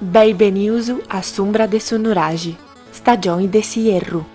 Benvenuto a Sombra de Sonorage, stagione de Sierru.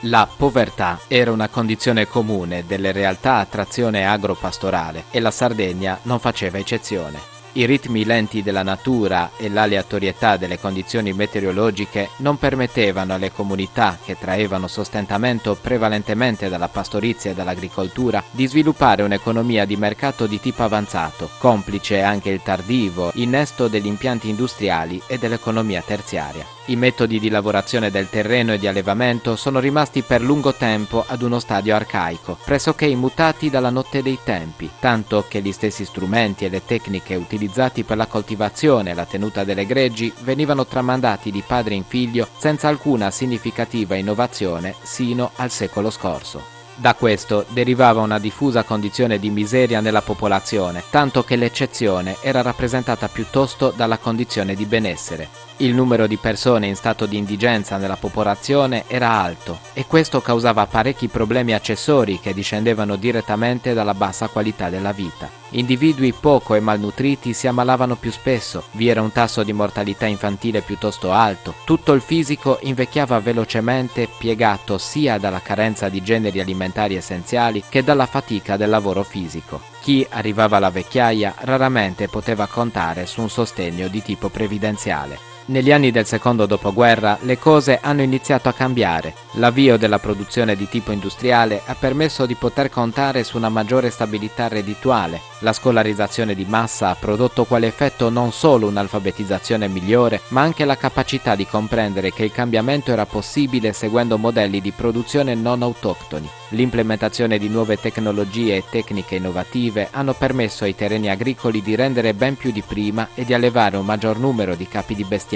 La povertà era una condizione comune delle realtà a trazione agropastorale e la Sardegna non faceva eccezione. I ritmi lenti della natura e l'aleatorietà delle condizioni meteorologiche non permettevano alle comunità che traevano sostentamento prevalentemente dalla pastorizia e dall'agricoltura di sviluppare un'economia di mercato di tipo avanzato, complice anche il tardivo innesto degli impianti industriali e dell'economia terziaria. I metodi di lavorazione del terreno e di allevamento sono rimasti per lungo tempo ad uno stadio arcaico, pressoché immutati dalla notte dei tempi, tanto che gli stessi strumenti e le tecniche utilizzati per la coltivazione e la tenuta delle greggi venivano tramandati di padre in figlio senza alcuna significativa innovazione sino al secolo scorso. Da questo derivava una diffusa condizione di miseria nella popolazione, tanto che l'eccezione era rappresentata piuttosto dalla condizione di benessere. Il numero di persone in stato di indigenza nella popolazione era alto e questo causava parecchi problemi accessori che discendevano direttamente dalla bassa qualità della vita. Individui poco e malnutriti si ammalavano più spesso, vi era un tasso di mortalità infantile piuttosto alto, tutto il fisico invecchiava velocemente piegato sia dalla carenza di generi alimentari essenziali che dalla fatica del lavoro fisico. Chi arrivava alla vecchiaia raramente poteva contare su un sostegno di tipo previdenziale. Negli anni del secondo dopoguerra le cose hanno iniziato a cambiare. L'avvio della produzione di tipo industriale ha permesso di poter contare su una maggiore stabilità reddituale. La scolarizzazione di massa ha prodotto quale effetto non solo un'alfabetizzazione migliore, ma anche la capacità di comprendere che il cambiamento era possibile seguendo modelli di produzione non autoctoni. L'implementazione di nuove tecnologie e tecniche innovative hanno permesso ai terreni agricoli di rendere ben più di prima e di allevare un maggior numero di capi di bestiame.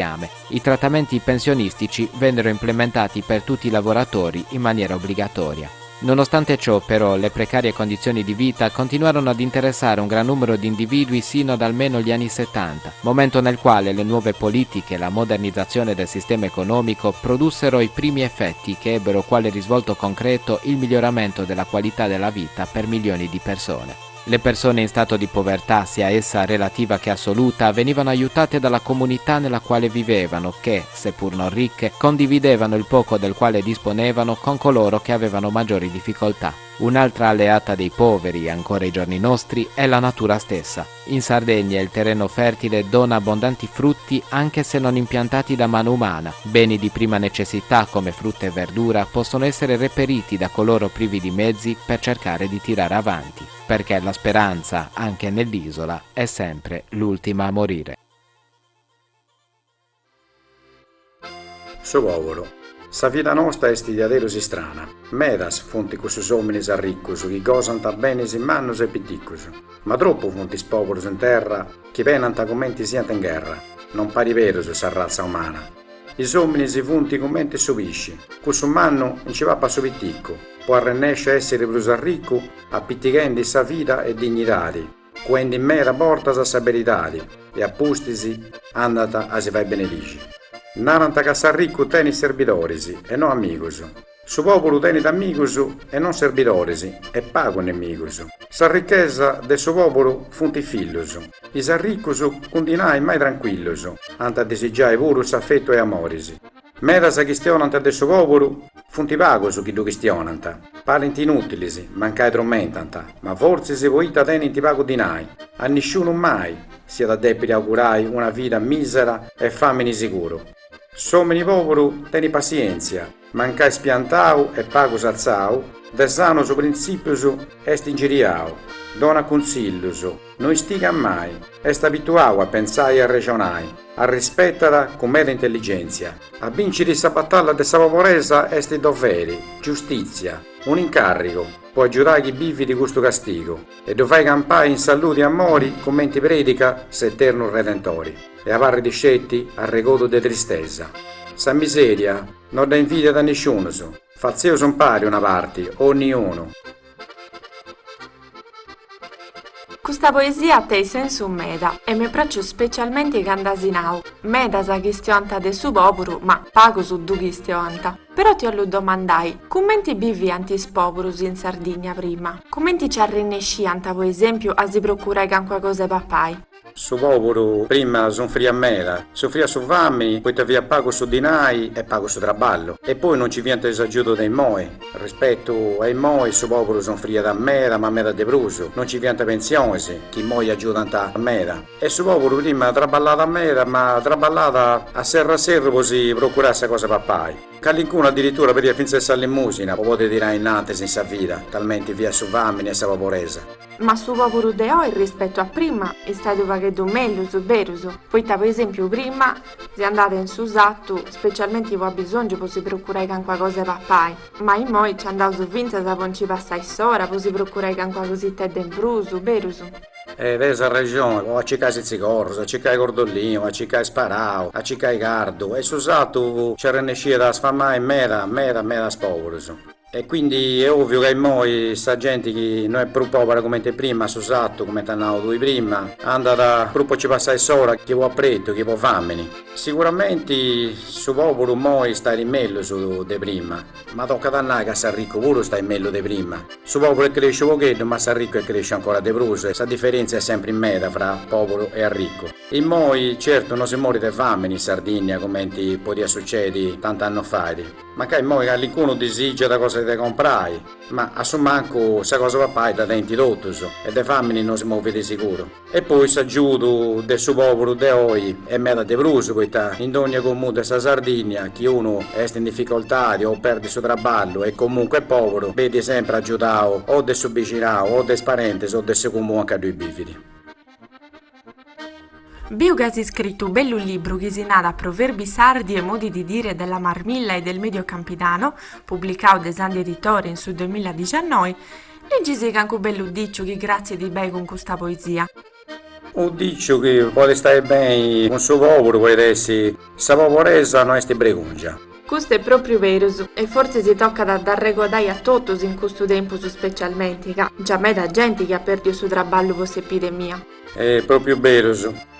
I trattamenti pensionistici vennero implementati per tutti i lavoratori in maniera obbligatoria. Nonostante ciò, però, le precarie condizioni di vita continuarono ad interessare un gran numero di individui sino ad almeno gli anni 70, momento nel quale le nuove politiche e la modernizzazione del sistema economico produssero i primi effetti che ebbero quale risvolto concreto il miglioramento della qualità della vita per milioni di persone. Le persone in stato di povertà, sia essa relativa che assoluta, venivano aiutate dalla comunità nella quale vivevano che, seppur non ricche, condividevano il poco del quale disponevano con coloro che avevano maggiori difficoltà. Un'altra alleata dei poveri, ancora ai giorni nostri, è la natura stessa. In Sardegna il terreno fertile dona abbondanti frutti anche se non impiantati da mano umana. Beni di prima necessità come frutta e verdura possono essere reperiti da coloro privi di mezzi per cercare di tirare avanti, perché la speranza, anche nell'isola, è sempre l'ultima a morire. So povero. Sa vita nostra est diaderosi strana. Medas fonti cussus hominis arriccus, chi gosant a benis in mannus e piticus. Ma troppo fontis popolus in terra, chi penant a commenti siant in guerra. Non pari verus sa razza umana. Is hominis funti commenti su pisci. Cussu mannu in ci va pa su piticco. Può arrennesce essere plus arriccu, appittichendi sa vita e dignitadi. Quendi in mera portas a sa veritadi. E appustisi andata a si fai benefici. Narant ca s'arriccu tenit servidorisi e non amigos. Su popolo tenit amigos e non servidorisi e pago nemigos. Sa ricchezza de su popolo funt i fillus. Is arriccus continai mai tranquillus, ant a desigiare purus affetto e amorisi. Meda sa chistionant de su popolo funt i pagos chi lu chistionant. Parent inutilisi, mancai tormentant, ma forse si poita tenint i pago dinai. A nisciuno mai sia da debiti augurai una vita misera e famine sicuro. Someni povero teni pazienza, mancai spiantau e pagus alzau, de sanos principius est ingiriau, dona consiglius, non stiga mai, est abituau a pensare e a ragionare, a rispettare con mera intelligenza, a vincere sa battaglia de sa pobreza est dovere, giustizia, un incarico, può aiutare chi vivi di questo castigo, e dovrai campare in salute e amori, commenti predica, s'eterno redentori, e a parri di scetti, a regodo de tristezza. Sa miseria non dà invidia da nessuno, fazzeo son pari una parte, ognuno. Questa poesia te senso meda e mi piace specialmente candasinau. Meda sa chistianta de su popuru, ma pago su du chistianta. Però ti ho domandai, commenti vivianti spoporus in Sardegna prima? Commenti ci arrennescianta, per esempio, a si procurai can qualcosa papai? Su popolo prima soffria mera, soffria su fammi, poi te via pago su dinai e pago su traballo. E poi non ci viene l'esaggiuto dei moi. Rispetto ai moi, su popolo soffria da mera, ma mera de bruso. Non ci viene pensione, chi moi aiutano a mera. E su popolo prima traballata a mera, ma traballata a serra così procurasse cosa papai. Callincuno addirittura per finza di stare in musina, o potete dire in nante senza vita, talmente via su fammi e sa vaporesa. Ma su popolo de oggi rispetto a prima è stato vaghetto meglio su beruso. Poi per esempio prima si andate in Susattu, specialmente voi bisogno per si procurare can qualcosa papai. Ma in moi ci andavo su vinza sa non ci passai sora, per si procurare can qualcosita in bruso, beruso. Vesa ragione, o a ciccare Sizzicorso, a ciccare Gordolino, a ciccare Sparao, a ciccare Gardo, e Susato ci rennescia da sfamare mera sporoso. E quindi è ovvio che noi, sta gente che non è più povera come te prima, Susato, come ti hanno detto prima, anda da gruppo ci passare sora, che può appretto, che può famini. Sicuramente su popolo moi sta in meglio su de prima, ma tocca dannare che San Ricco pure sta in meglio de prima. Su popolo cresce pochettino, ma San Ricco cresce ancora de bruso, e questa differenza è sempre in meta fra popolo e ricco. In moi, certo, non si muore di fame in Sardegna come ti poteva succedere tanti anni fa, ma che moi qualcuno disige da cosa te comprai, ma a manco sa cosa papai da denti dottoso e de famiglie non si muove di sicuro. E poi s'aggiuto del suo popolo de oggi è meta de bruso, poiché in ogni comune di Sardegna chi uno è in difficoltà o perde il suo traballo e comunque è povero, vedi sempre aiutato o del suo vicinato o del parente o del suo comune anche a due bifidi. Biuga si scritto bello libro che si nada proverbi sardi e modi di dire della Marmilla e del Medio Campidano, pubblicato da Sandi Editori in su 2019, leggisi anche bello dicio che grazie di bei con questa poesia. Un dicio che vuole stare bene con suo popolo, vuole essere sa poporesa non è bregungia. Questo è proprio vero, e forse si tocca da dare godai a tutti in questo tempo specialmente, che già me da gente che ha perduto il suo traballo per l'epidemia. È proprio vero,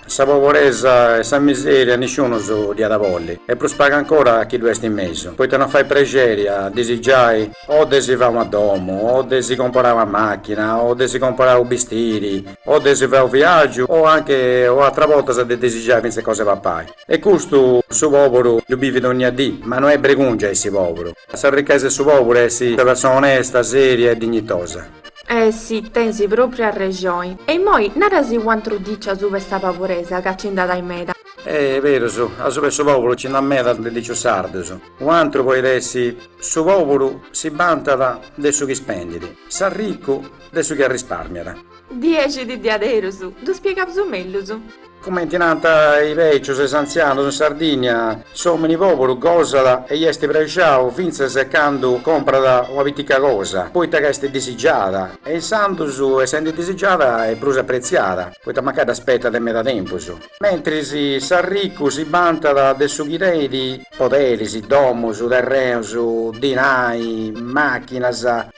sa poporesa e sa miseria nessuno so di adavoli e plus paga ancora chi due sta in mezzo. Poi te non fai pregeria, desigiai o desivamo a domo, o desi comprare una macchina, o desi comprare un vestiti, o desi fare un viaggio, o anche o altra volta se desigiai queste cose papai. E questo su popolo lo vive ogni dì, ma non è bregungia esse popolo. Sa ricchezza su popolo è una persona onesta, seria e dignitosa. Eh sì, tensi proprio a regioni. E moi, narasi quanto dice su questa paporesa che ci andata in meta. È vero, a su questo popolo c'è una meta del dicio sardo. Un altro poi essi, su popolo si vanta del suo che spenditi, sa ricco del suo che risparmiata. 10 di diadero su, tu spiega su meglio su. Come intinanta i vecchi, se anziani in Sardegna, sono i popolo, gosala e gli esti preciao, finza seccando compra una pitica cosa, poi te che esti desigiata, e il santo su, essendo desigiata, è più apprezzata, poi te magari aspetta da metà tempo su. Mentre si sa ricco, si vanta del suo chirei di poteri, si domo, su terreno, su dinai, macchina,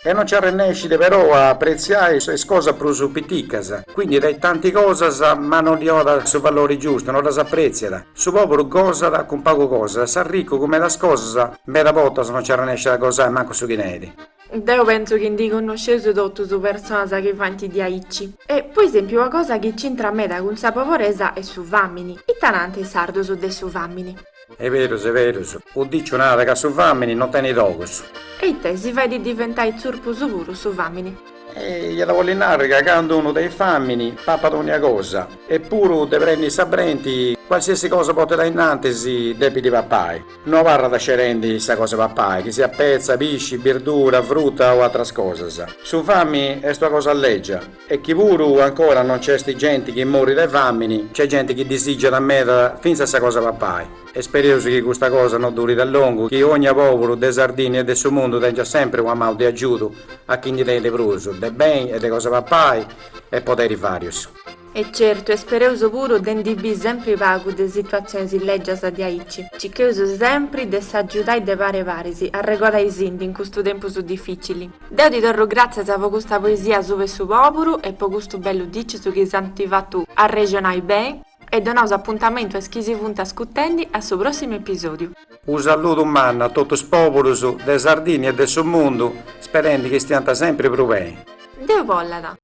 e non ci arrennescite però a apprezzare le cose più su piticas, quindi dai tante cose, ma non li ho da su valori giusti, non la s'apprezia. Su popolo goza con poco cosa, sa ricco come la scosa, mera volta se non c'era nesce la cosa manco su chineti. Io penso che di conosceso tutto su persone che fanno di aici. E poi esempio una cosa che c'entra a me da con sa poporesa è su famini. E tanante sardo su dei su famini. È vero. O dicio nada che su famini non tieni dogos. E te si fai di diventare zurpo sicuro su famini. E gliela voglio narrare che quando uno dei famini papa di ogni cosa, eppure de prendi sabrenti qualsiasi cosa può dare innanzi debiti papai. Non parla da scerendi sta cosa papai, che sia pezza, pisci, verdura, frutta o altre cose. Su fammi è sta cosa leggia. E chi pure ancora non c'è sti gente che muore dai famini, c'è gente che disigia da me finza sta cosa papai. E speriamo che questa cosa non duri da lungo, che ogni popolo dei Sardini e del suo mondo tenga sempre una mano di aiuto a chi gli deve bruso, dei beni e delle cose papai e poteri varios. E certo, e spereuso puru dendi bi sempre pagu de situazioni leggias di aici, ci uso sempre de s'aggiudai de pare parisi a regolare i sindi in questo tempo su difficili. Deo ti torro grazie a questa poesia su su popuru e per questo bello dici su che santiva tu a regionai bene e donaus appuntamento a schisi punta scuttendi al suo prossimo episodio. Un saluto umano a tutti i popoli de Sardegna e del suo mondo, sperando che stiano sempre bene. Deo vollada!